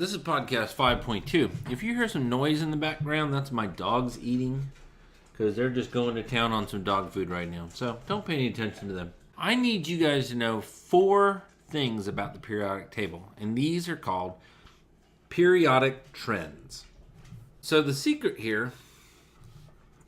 This is podcast 5.2. If you hear some noise in the background, that's my dogs eating because they're just going to town on some dog food right now. So don't pay any attention to them. I need you guys to know 4 things about the periodic table, and these are called periodic trends. So the secret here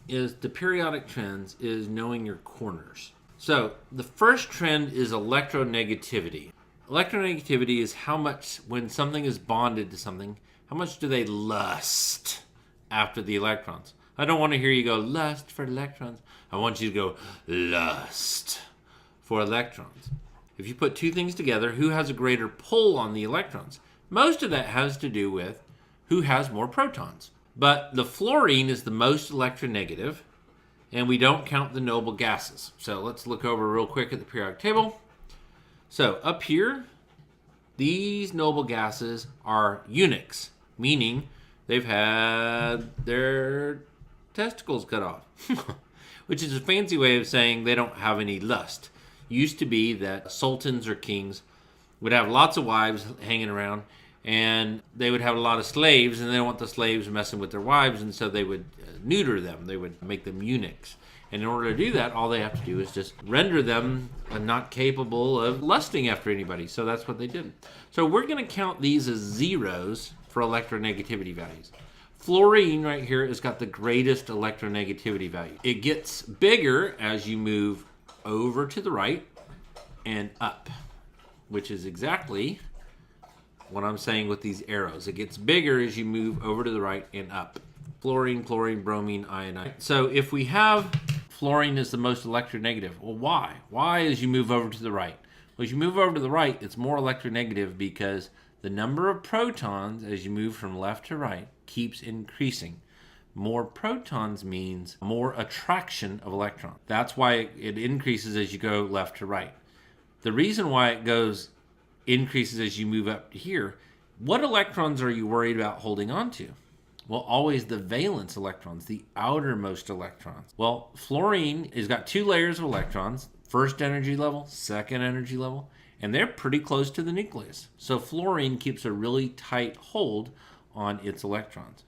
is the periodic trends is knowing your corners. So the first trend is electronegativity. Electronegativity is how much, when something is bonded to something, how much do they lust after the electrons? I don't want to hear you go, lust for electrons. I want you to go, lust for electrons. If you put 2 things together, who has a greater pull on the electrons? Most of that has to do with who has more protons. But the fluorine is the most electronegative, and we don't count the noble gases. So let's look over real quick at the periodic table. So up here, these noble gases are Ionics, meaning they've had their testicles cut off, which is a fancy way of saying they don't have any lust. Used to be that sultans or kings would have lots of wives hanging around, and they would have a lot of slaves, and they don't want the slaves messing with their wives, and so they would neuter them. They would make them eunuchs. And in order to do that, all they have to do is just render them not capable of lusting after anybody. So that's what they did. So we're going to count these as zeros for electronegativity values. Fluorine right here has got the greatest electronegativity value. It gets bigger as you move over to the right and up, which is exactly what I'm saying with these arrows. It gets bigger as you move over to the right and up. Fluorine, chlorine, bromine, iodine. So if we have fluorine is the most electronegative, well, why? Why as you move over to the right? Well, as you move over to the right, it's more electronegative because the number of protons as you move from left to right keeps increasing. More protons means more attraction of electrons. That's why it increases as you go left to right. The reason why it increases as you move up to here, what electrons are you worried about holding on to? Well, always the valence electrons, the outermost electrons. Well, fluorine has got 2 layers of electrons, first energy level, second energy level, and they're pretty close to the nucleus. So fluorine keeps a really tight hold on its electrons.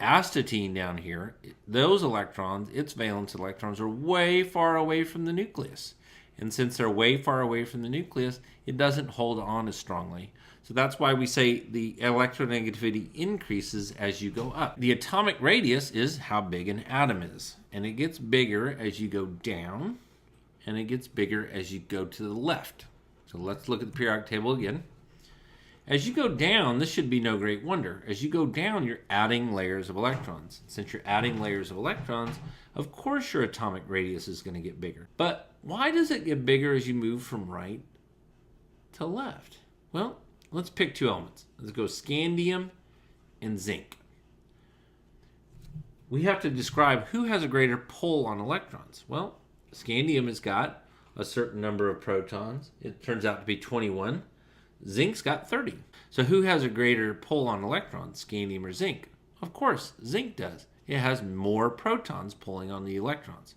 Astatine down here, those electrons, its valence electrons, are way far away from the nucleus. And since they're way far away from the nucleus, it doesn't hold on as strongly. So that's why we say the electronegativity increases as you go up. The atomic radius is how big an atom is. And it gets bigger as you go down, and it gets bigger as you go to the left. So let's look at the periodic table again. As you go down, this should be no great wonder. As you go down, you're adding layers of electrons. Since you're adding layers of electrons, of course your atomic radius is going to get bigger. But why does it get bigger as you move from right to left? Well, let's pick 2 elements. Let's go scandium and zinc. We have to describe who has a greater pull on electrons. Well, scandium has got a certain number of protons. It turns out to be 21. Zinc's got 30. So who has a greater pull on electrons, scandium or zinc? Of course, zinc does. It has more protons pulling on the electrons.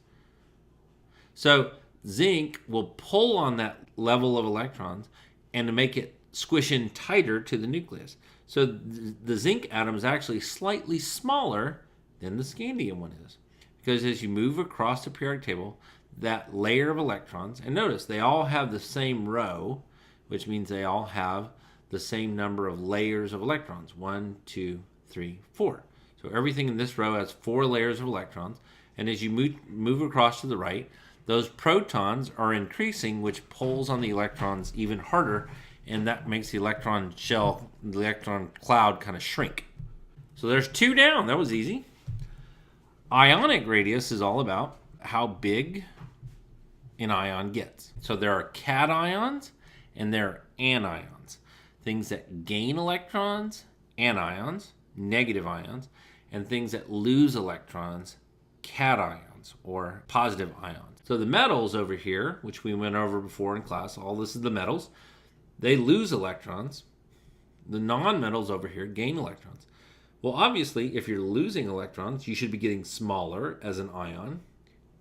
So zinc will pull on that level of electrons and to make it squish in tighter to the nucleus. So the zinc atom is actually slightly smaller than the scandium one is. Because as you move across the periodic table, that layer of electrons, and notice they all have the same row, which means they all have the same number of layers of electrons. 1, 2, 3, 4. So everything in this row has 4 layers of electrons. And as you move across to the right, those protons are increasing, which pulls on the electrons even harder, and that makes the electron shell, the electron cloud kind of shrink. So there's 2 down. That was easy. Ionic radius is all about how big an ion gets. So there are cations and there are anions. Things that gain electrons, anions, negative ions, and things that lose electrons, cations, or positive ions. So the metals over here, which we went over before in class, all this is the metals, they lose electrons. The non-metals over here gain electrons. Well, obviously, if you're losing electrons, you should be getting smaller as an ion.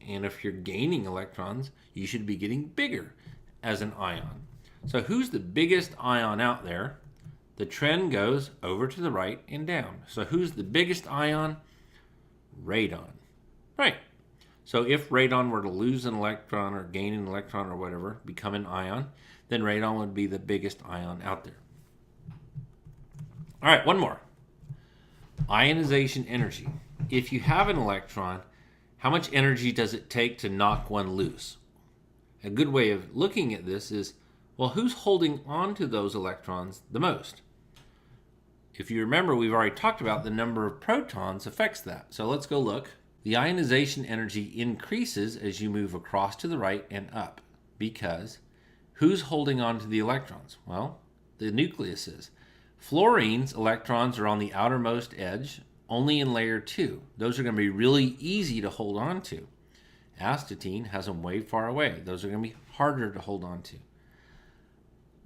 And if you're gaining electrons, you should be getting bigger as an ion. So who's the biggest ion out there? the trend goes over to the right and down. So who's the biggest ion? Radon. Right. So if radon were to lose an electron or gain an electron or whatever, become an ion, then radon would be the biggest ion out there. All right, one more. Ionization energy. If you have an electron, how much energy does it take to knock one loose? A good way of looking at this is, well, who's holding on to those electrons the most? If you remember, we've already talked about the number of protons affects that. So let's go look. The ionization energy increases as you move across to the right and up, because who's holding on to the electrons? Well, the nucleus is. Fluorine's electrons are on the outermost edge, only in layer 2. Those are going to be really easy to hold on to. Astatine has them way far away. Those are going to be harder to hold on to.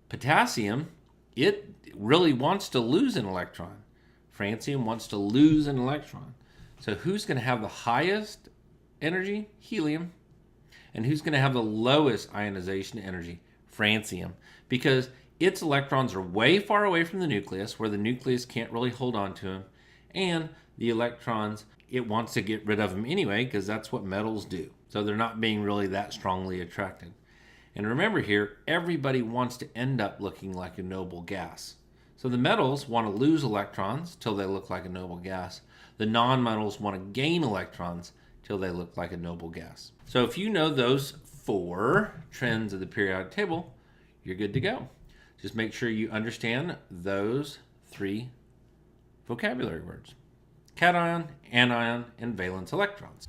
Potassium, it really wants to lose an electron. Francium wants to lose an electron. So who's going to have the highest energy? Helium. And who's going to have the lowest ionization energy? Francium. Because its electrons are way far away from the nucleus, where the nucleus can't really hold on to them. And the electrons, it wants to get rid of them anyway, because that's what metals do. So they're not being really that strongly attracted. And remember here, everybody wants to end up looking like a noble gas. So the metals want to lose electrons till they look like a noble gas. The non-metals want to gain electrons till they look like a noble gas. So if you know those 4 trends of the periodic table, you're good to go. Just make sure you understand those 3 vocabulary words: cation, anion, and valence electrons.